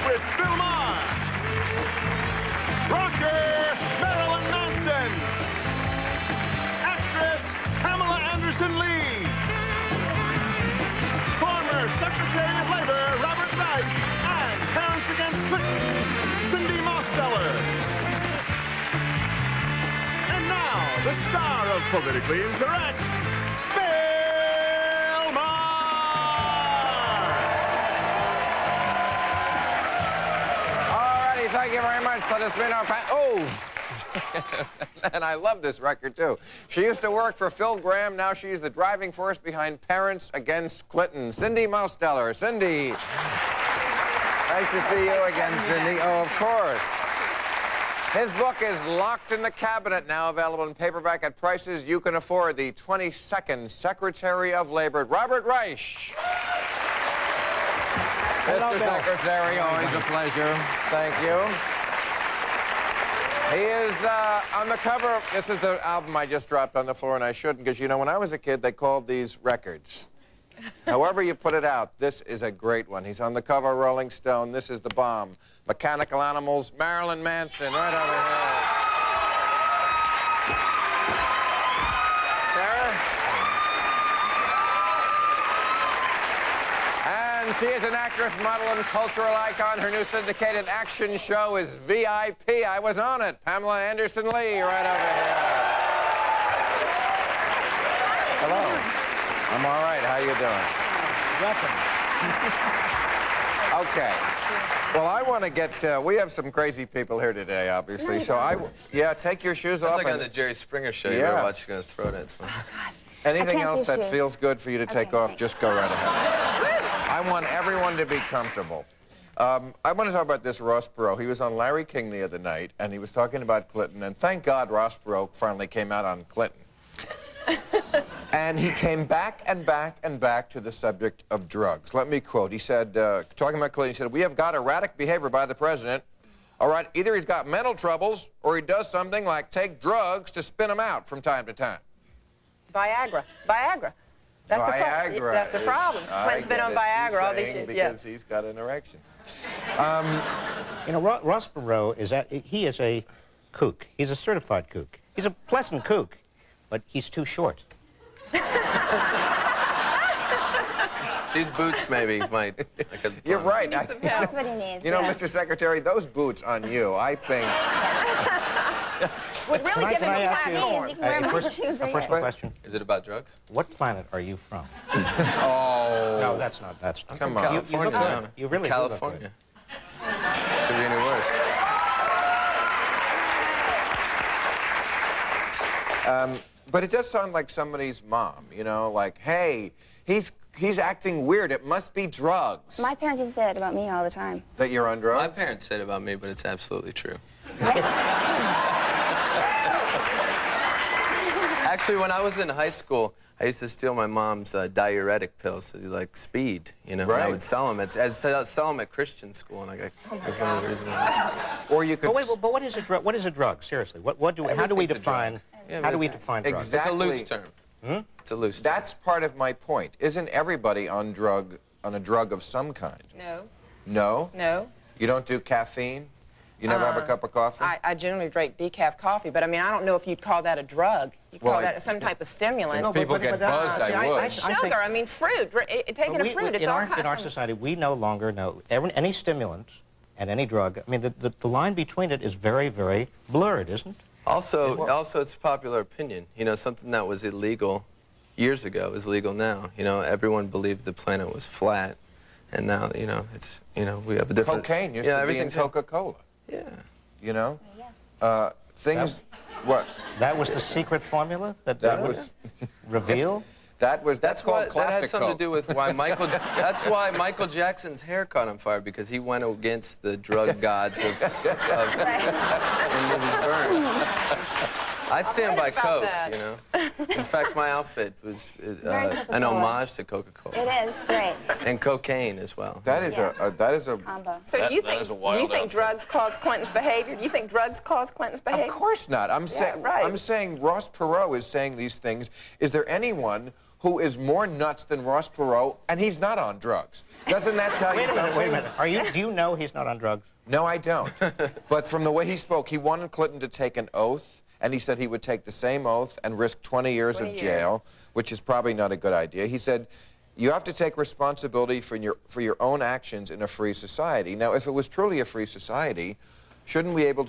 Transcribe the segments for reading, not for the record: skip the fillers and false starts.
with Bill Maher. Rocker Marilyn Manson. Actress Pamela Anderson Lee. Former Secretary of Labor Robert Reich and Parents Against Clinton Cyndi Mosteller. And now, the star of Politically Incorrect, Bill Maher. All righty, thank you very much. Let us spin our and I love this record, too. She used to work for Phil Graham. Now she's the driving force behind Parents Against Clinton. Cyndi Mosteller. Cyndi. Nice to see you again, Cyndi. Oh, of course. His book is Locked in the Cabinet, now available in paperback at prices you can afford. The 22nd Secretary of Labor, Robert Reich. Mr. Secretary, always a pleasure. Thank you. He is on the cover. This is the album I just dropped on the floor, and I shouldn't, because, you know, when I was a kid, they called these records. However you put it out, this is a great one. He's on the cover of Rolling Stone. This is the bomb. Mechanical Animals, Marilyn Manson, right over here. Sarah? And she is an actress, model, and cultural icon. Her new syndicated action show is VIP. I was on it. Pamela Anderson Lee, right over here. Hello. I'm all right. How you doing? Welcome. Okay. Well, I want to get, we have some crazy people here today, obviously, so yeah, take your shoes off. It's like on the Jerry Springer show. You ever watch, you're going to throw it. Anything else that feels good for you to take off, just go right ahead. I want everyone to be comfortable. I want to talk about this Ross Perot. He was on Larry King the other night, and he was talking about Clinton, and thank God Ross Perot finally came out on Clinton. And he came back and back and back to the subject of drugs. Let me quote. He said, talking about Clinton, he said, "We have got erratic behavior by the president. All right, either he's got mental troubles or he does something like take drugs to spin him out from time to time." Viagra. Viagra. That's Viagra. the problem. That's the problem. Clinton's been on Viagra all these years. Because he's got an erection. You know, Ross Perot he is a kook. He's a certified kook. He's a pleasant kook, but he's too short. These boots maybe might. You're right. That's what he needs. You know, Mr. Secretary, those boots on you, I think. Would really give him a platform. You can wear my shoes right Personal here. question. Is it about drugs? What planet are you from? Oh. No, that's not. Come on. You look good. You really California. Do look good. Could be any worse. But it does sound like somebody's mom, you know, like, hey, he's acting weird. It must be drugs. My parents used to say that about me all the time. That you're on drugs? My parents said about me, but it's absolutely true. Actually, when I was in high school, I used to steal my mom's diuretic pills, like speed, you know. Right. And I would sell them. I'd sell them at Christian school, and I got. That's one of the reasons. Or you could. But wait, but what is a drug? What is a drug? Seriously, how do we define? How do we define drugs? Exactly. It's a loose term. It's a loose term. That's part of my point. Isn't everybody on a drug of some kind? No. No? No. You don't do caffeine? You never have a cup of coffee? I generally drink decaf coffee, but I mean, I don't know if you'd call that a drug. You call that some type of stimulant. Since people get buzzed, I would. Sugar, I mean, fruit. Taking a fruit, it's all kinds of... In our society, we no longer know any stimulant and any drug. I mean, the line between it is very, very blurred, isn't it? Also, it's popular opinion. You know, something that was illegal years ago is legal now. You know, everyone believed the planet was flat, and now, you know, we have a different... Cocaine used to be in Coca-Cola. Yeah. You know? Things... What? That was the secret formula that was revealed? That's called classic That had something Coke. to do with why that's why Michael Jackson's hair caught on fire, because he went against the drug gods and he was burned. I stand by Coke, you know. In fact, my outfit was an homage to Coca-Cola. It is. It's great. And cocaine as well. That is a Combo. So do you think drugs cause Clinton's behavior? Do you think drugs cause Clinton's behavior? Of course not. I'm saying Ross Perot is saying these things. Is there anyone who is more nuts than Ross Perot, and he's not on drugs. Doesn't that tell you something? Wait a minute. Do you know he's not on drugs? No, I don't. But from the way he spoke, he wanted Clinton to take an oath, and he said he would take the same oath and risk 20 years of jail, which is probably not a good idea. He said, you have to take responsibility for your own actions in a free society. Now, if it was truly a free society, shouldn't we be able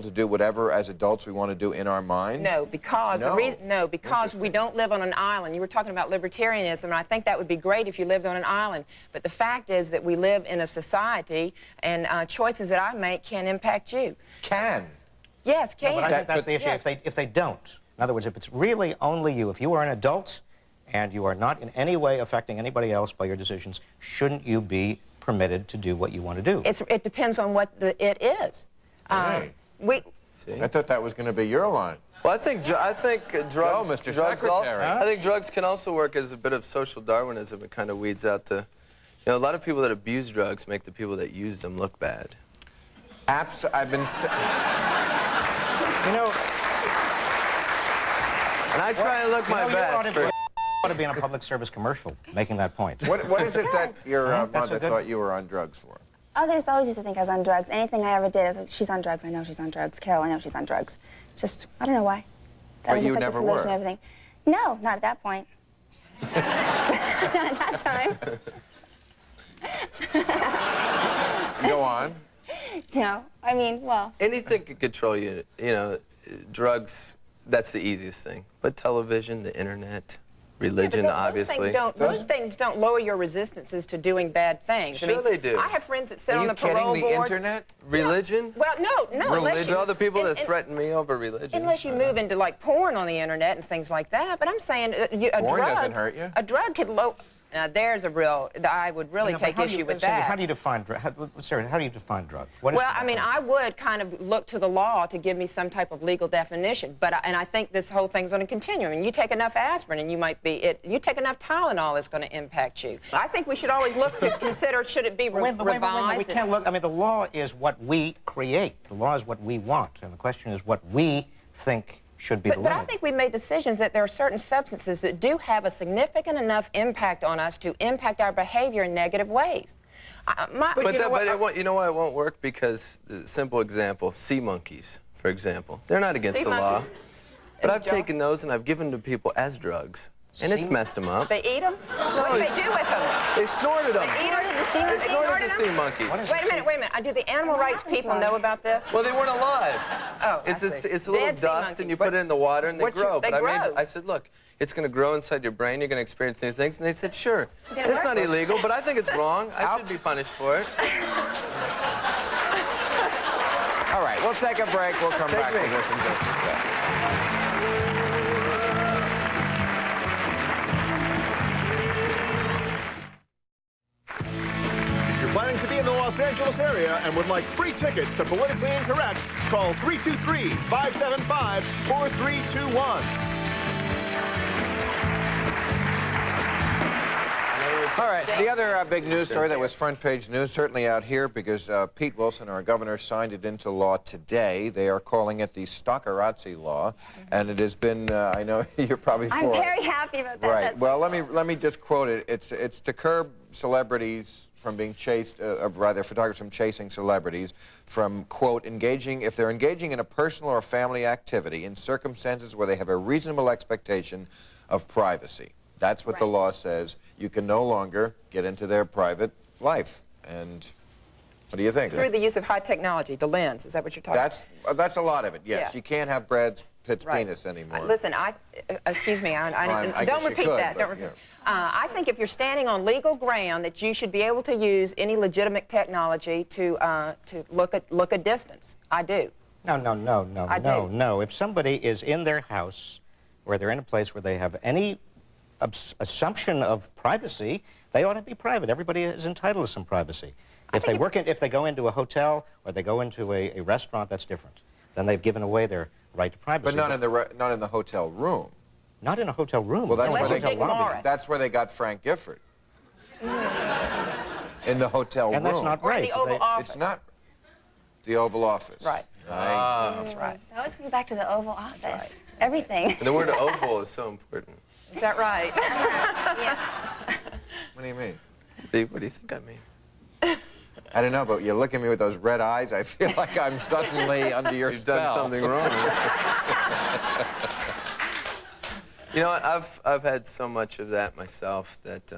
to do whatever as adults we want to do in our mind? No, because we don't live on an island. You were talking about libertarianism, and I think that would be great if you lived on an island. But the fact is that we live in a society, and choices that I make can impact you. Can? Yes, can. No, but I think that's the issue. Yes. If they don't, in other words, if it's really only you, if you are an adult and you are not in any way affecting anybody else by your decisions, shouldn't you be permitted to do what you want to do? It depends on what it is. Right. I thought that was going to be your line. Well, I think drugs. Go, Mr. Secretary. I think drugs can also work as a bit of social Darwinism. It kind of weeds out the, a lot of people that abuse drugs make the people that use them look bad. I've been. You know. And I try and look my best. You ought to be in a public service commercial making that point. What is it that your mother thought you were on drugs for? Oh, they just always used to think I was on drugs. Anything I ever did, I was like, she's on drugs. I know she's on drugs. Carol, I know she's on drugs. Just, I don't know why. That was But you just like never the solution were? to everything. No, not at that point. Not at that time. Go on. No, I mean, well. Anything can control you. Drugs, that's the easiest thing. But television, the internet, religion, obviously. Those things don't lower your resistances to doing bad things. Sure they do. I have friends that sit on the parole board. Are you kidding? The internet? Religion? Well, no. Religion? Other people that threaten me over religion. Unless you move into like porn on the internet and things like that. But I'm saying porn doesn't hurt you. A drug could lower. Now, there's a real. I would really take issue with that. How do you define drugs? Sarah, how do you define drugs? Well, I mean, I would kind of look to the law to give me some type of legal definition. But and I think this whole thing's going to continue. I mean, you take enough aspirin, and you might be. You take enough Tylenol, it's going to impact you. I think we should always look to consider should it be revised. We can't look. I mean, the law is what we create. The law is what we want, and the question is what we think should be the limit. But I think we made decisions that there are certain substances that do have a significant enough impact on us to impact our behavior in negative ways. But you know why it won't work? Because, simple example, sea monkeys, for example. They're not against the law. But I've taken those and I've given them to people as drugs. And it's messed them up. They eat them? What do they do with them? They snorted them. They eat them? They snorted the sea monkeys. Wait a minute. Do the animal rights people know about this? Well, they weren't alive. Oh, it's a little dust, and you put it in the water, and they grow. But I said, look, it's going to grow inside your brain. You're going to experience new things. And they said, sure. It's not illegal, but I think it's wrong. I should be punished for it. All right, we'll take a break. We'll come back to this in just a second. Planning to be in the Los Angeles area and would like free tickets to Politically Incorrect, call 323-575-4321. All right, the other big news story that was front page news, certainly out here, because Pete Wilson, our governor, signed it into law today. They are calling it the Stockerazzi law, and it has been, I know you're probably for it. I'm very happy about that. Right, well, let me just quote it. It's to curb celebrities from being chased, rather photographers from chasing celebrities, from, quote, if they're engaging in a personal or family activity in circumstances where they have a reasonable expectation of privacy. That's what the law says. You can no longer get into their private life. And what do you think? Through the use of high technology, the lens, is that what you're talking about? That's a lot of it, yes. Yeah. You can't have Brad Pitt's penis anymore. Listen, excuse me, don't repeat that. Don't repeat. I think if you're standing on legal ground that you should be able to use any legitimate technology to look a distance. I do. No. If somebody is in their house or they're in a place where they have any assumption of privacy, they ought to be private. Everybody is entitled to some privacy. If they go into a hotel or they go into a restaurant, that's different. Then they've given away their right to privacy. But not in the hotel room. Not in a hotel room. Well, that's where they got Frank Gifford. In the hotel room. And that's not right. Or in the Oval Office. It's not the Oval Office. Right. That's right. It always comes back to the Oval Office. Everything. And the word oval is so important. Is that right? Yeah. What do you mean? What do you think I mean? I don't know, but you look at me with those red eyes, I feel like I'm suddenly under your You've spell. done something wrong. You know what? I've had so much of that myself that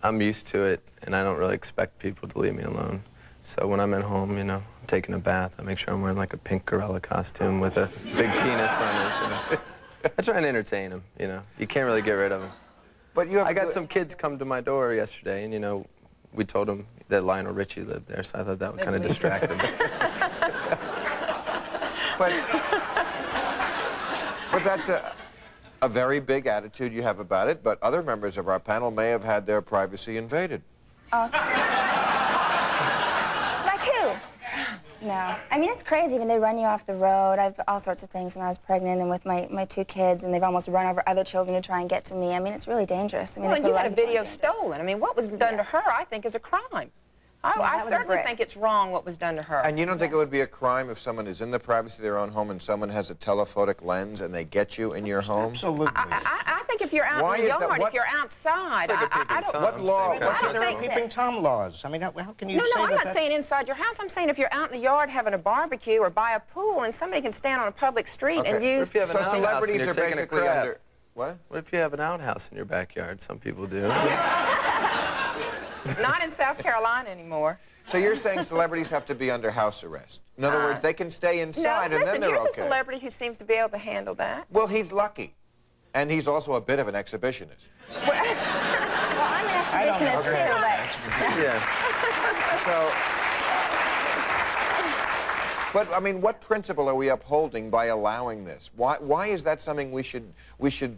I'm used to it, and I don't really expect people to leave me alone. So when I'm at home, you know, I'm taking a bath, I make sure I'm wearing like a pink gorilla costume with a big penis on it. So I try and entertain them, you know. You can't really get rid of them. But you have I got some kids come to my door yesterday, and, you know, we told them that Lionel Richie lived there, so I thought that would kind of distract them. But that's a very big attitude you have about it, but other members of our panel may have had their privacy invaded. Like who? No. I mean, it's crazy when they run you off the road. I've all sorts of things when I was pregnant and with my 2 kids, and they've almost run over other children to try and get to me. I mean, it's really dangerous. I mean, Well, and you had a video stolen. I mean, what was done to her, I think, is a crime. I certainly think it's wrong what was done to her. And you don't think it would be a crime if someone is in the privacy of their own home and someone has a telephotic lens and they get you in your home? Absolutely. I think if you're out Why in the is that- yard, what- if you're outside, It's like a peeping I don't... Tom. What law? I don't think Peeping Tom laws. I mean, how can you say No, I'm that? not saying inside your house. I'm saying if you're out in the yard having a barbecue or by a pool and somebody can stand on a public street and use... If you have an So outhouse and celebrities you're are taking a basically crap. under... What? What if you have an outhouse in your backyard? Some people do. Not in South Carolina anymore. So you're saying celebrities have to be under house arrest? In other words, they can stay inside no, and listen, then they're here's okay. a celebrity who seems to be able to handle that. Well, he's lucky. And he's also a bit of an exhibitionist. Well, I'm an exhibitionist, too, but... Yeah. So... But, I mean, what principle are we upholding by allowing this? Why is that something we should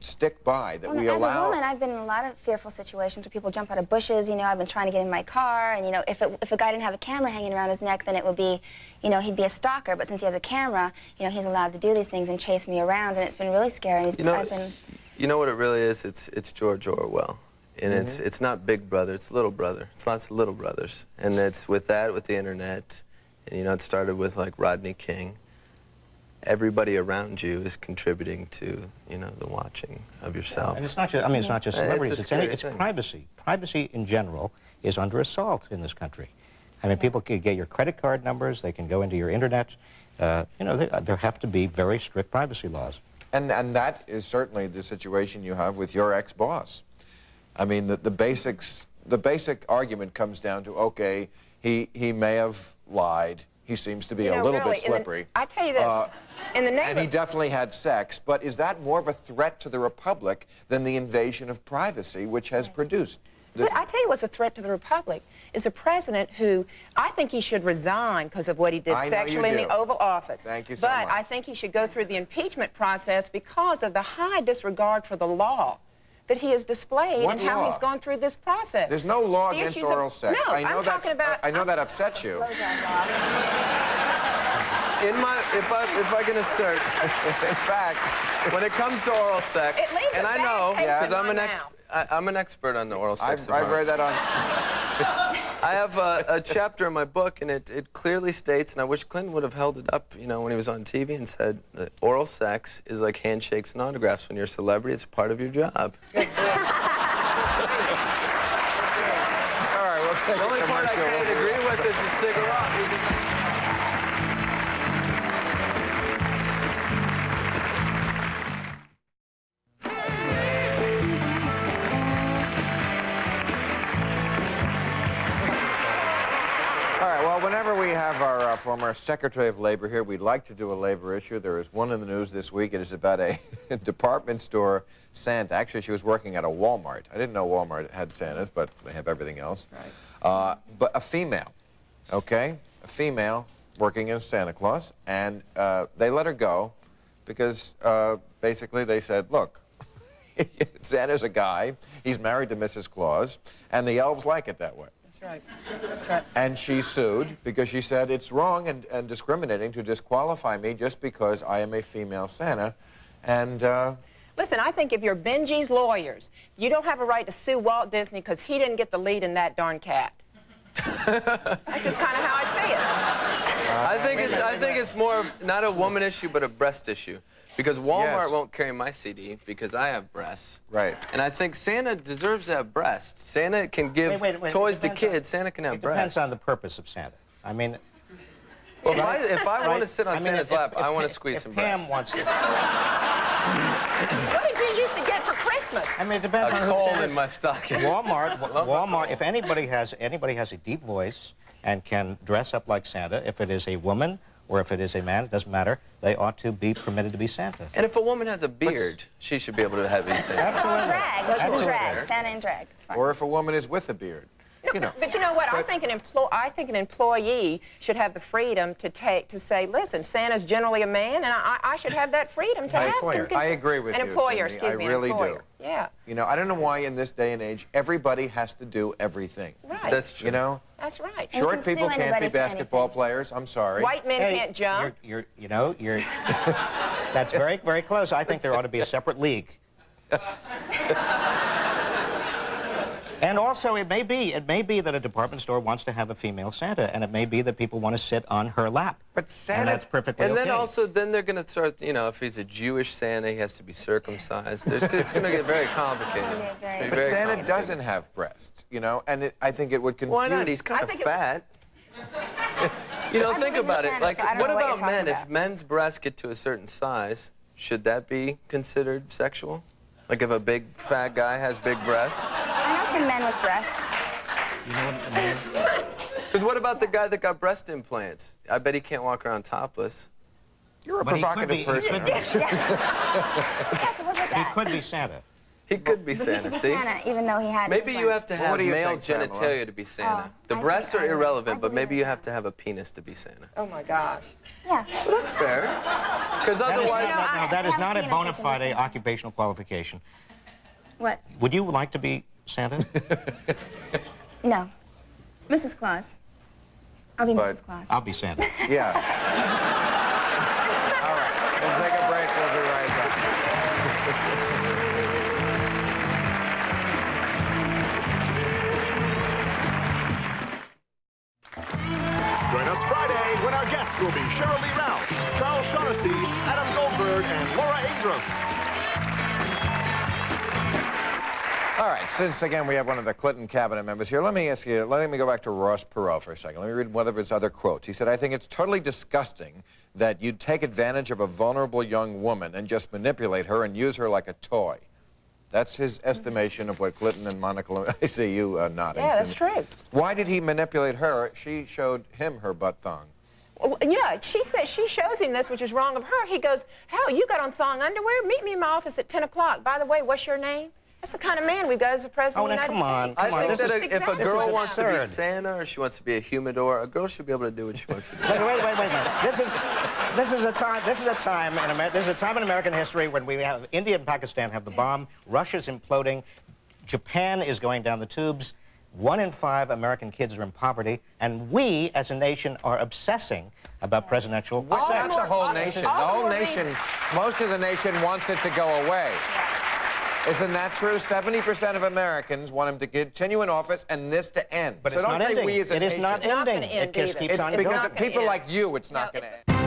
stick by, that we allow... As a woman, I've been in a lot of fearful situations where people jump out of bushes. You know, I've been trying to get in my car, and, you know, if a guy didn't have a camera hanging around his neck, then it would be, you know, he'd be a stalker. But since he has a camera, you know, he's allowed to do these things and chase me around, and it's been really scary. And You know what it really is? It's George Orwell. And it's not Big Brother, it's Little Brother. It's lots of little brothers. And it's with the internet, and, you know, it started with, like, Rodney King. Everybody around you is contributing to, you know, the watching of yourself. And it's not just, I mean, it's not just celebrities. It's thing. privacy. Privacy in general is under assault in this country. I mean, people can get your credit card numbers. They can go into your internet. You know, there have to be very strict privacy laws. And that is certainly the situation you have with your ex-boss. I mean, the basic argument comes down to, okay, he may have lied. He seems to be a little bit slippery. I tell you this, in the name and he definitely had sex, but is that more of a threat to the Republic than the invasion of privacy, which has produced? I tell you what's a threat to the Republic is a president who, I think he should resign because of what he did sexually in the Oval Office. Thank you so much. But I think he should go through the impeachment process because of the high disregard for the law that he has displayed and how he's gone through this process. There's no law against oral sex. No, I know I'm talking about... I know that upsets you. If I can assert, In fact, when it comes to oral sex, It leaves and a I bad know, taste because in I'm an expert on the oral sex. I've read that on... I have a chapter in my book, and it clearly states, and I wish Clinton would have held it up, you know, when he was on TV and said that oral sex is like handshakes and autographs. When you're a celebrity, it's part of your job. All right, we'll take The only a part I commercial. can't agree with is the cigarette. All right, well, whenever we have our former Secretary of Labor here, we'd like to do a labor issue. There is one in the news this week. It is about a department store Santa. Actually, she was working at a Walmart. I didn't know Walmart had Santas, but they have everything else. Right. But a female, okay? A female working as Santa Claus, and they let her go because basically they said, look, Santa's a guy, he's married to Mrs. Claus, and the elves like it that way. Right. That's right. And she sued because she said it's wrong and discriminating to disqualify me just because I am a female Santa. And listen, I think if you're Benji's lawyers, you don't have a right to sue Walt Disney because he didn't get the lead in that darn cat. That's just kind of how I see it. I think it's more of not a woman issue, but a breast issue. Because Walmart won't carry my CD because I have breasts. Right. And I think Santa deserves to have breasts. Santa can give toys to kids. Santa can have breasts. It depends on the purpose of Santa. I mean... Well, if I want to sit on Santa's lap, I want to squeeze some breasts. Pam wants to... What did you used to get for Christmas? I mean, it depends on who coal Santa in my stocking. Walmart, if anybody has a deep voice and can dress up like Santa, if it is a woman or if it is a man, it doesn't matter, they ought to be permitted to be Santa. And if a woman has a beard, she should be able to have Santa. Absolutely. Drag. Let's do drag. Santa in drag. It's fine. Or if a woman is with a beard. You know. But you know what? I think an employee should have the freedom to say, listen, Santa's generally a man, and I should have that freedom to have him. I agree with you. An employer, Cyndi. excuse me. I really do. Yeah. You know, I don't know why in this day and age everybody has to do everything. Right. That's true. You know. That's right. Short people can't be basketball players. I'm sorry. White men can't jump. That's very, very close. I think there ought to be a separate league. And also, it may be that a department store wants to have a female Santa, and it may be that people want to sit on her lap. But Santa... And that's perfectly okay. And then also, they're going to start, you know, if he's a Jewish Santa, he has to be circumcised. It's going to get very complicated. But Santa doesn't have breasts, you know, and I think it would confuse... Why not? He's kind of fat. You know, think about it. Like, what about men? If men's breasts get to a certain size, should that be considered sexual? Like if a big fat guy has big breasts? I know some men with breasts. You know what I mean? Because what about the guy that got breast implants? I bet he can't walk around topless. You're a provocative person. Yeah, so what about that? He could be Santa. He could be Santa, see? Santa, even though he had Maybe you have to have male think, genitalia to be Santa. The breasts are irrelevant, but maybe you have to have a penis to be Santa. Oh, my gosh. Yeah. Well, that's fair. Because otherwise... That is not a bona fide occupational qualification. What? Would you like to be Santa? No. Mrs. Claus. I'll be Mrs. Claus. I'll be Santa. Yeah. All right. We'll take a break. We'll be right back. Join us Friday when our guests will be Cheryl Lee Ralph, Charles Shaughnessy, Adam Goldberg, and Laura Ingraham. All right, since again we have one of the Clinton cabinet members here, let me ask you, let me go back to Ross Perot for a second. Let me read one of his other quotes. He said, I think it's totally disgusting that you'd take advantage of a vulnerable young woman and just manipulate her and use her like a toy. That's his estimation of what Clinton and Monica, I see you nodding. Yeah, that's true. Why did he manipulate her? She showed him her butt thong. Well, yeah, she says she shows him this, which is wrong of her. He goes, hell, you got on thong underwear? Meet me in my office at 10 o'clock. By the way, what's your name? That's the kind of man we've got as the president of the United States. I think that if a girl wants to be Santa or she wants to be a humidor, a girl should be able to do what she wants to do. Wait a minute. This is a time in American history when we have India and Pakistan have the bomb, Russia's imploding, Japan is going down the tubes, 1 in 5 American kids are in poverty, and we, as a nation, are obsessing about presidential sex. That's the whole nation. The whole nation, most of the nation wants it to go away. Isn't that true? 70% of Americans want him to continue in office and this to end. But so it's don't not say ending. we as a It is nation. not ending. It just keeps on going. Because of people like you, it's not going to end.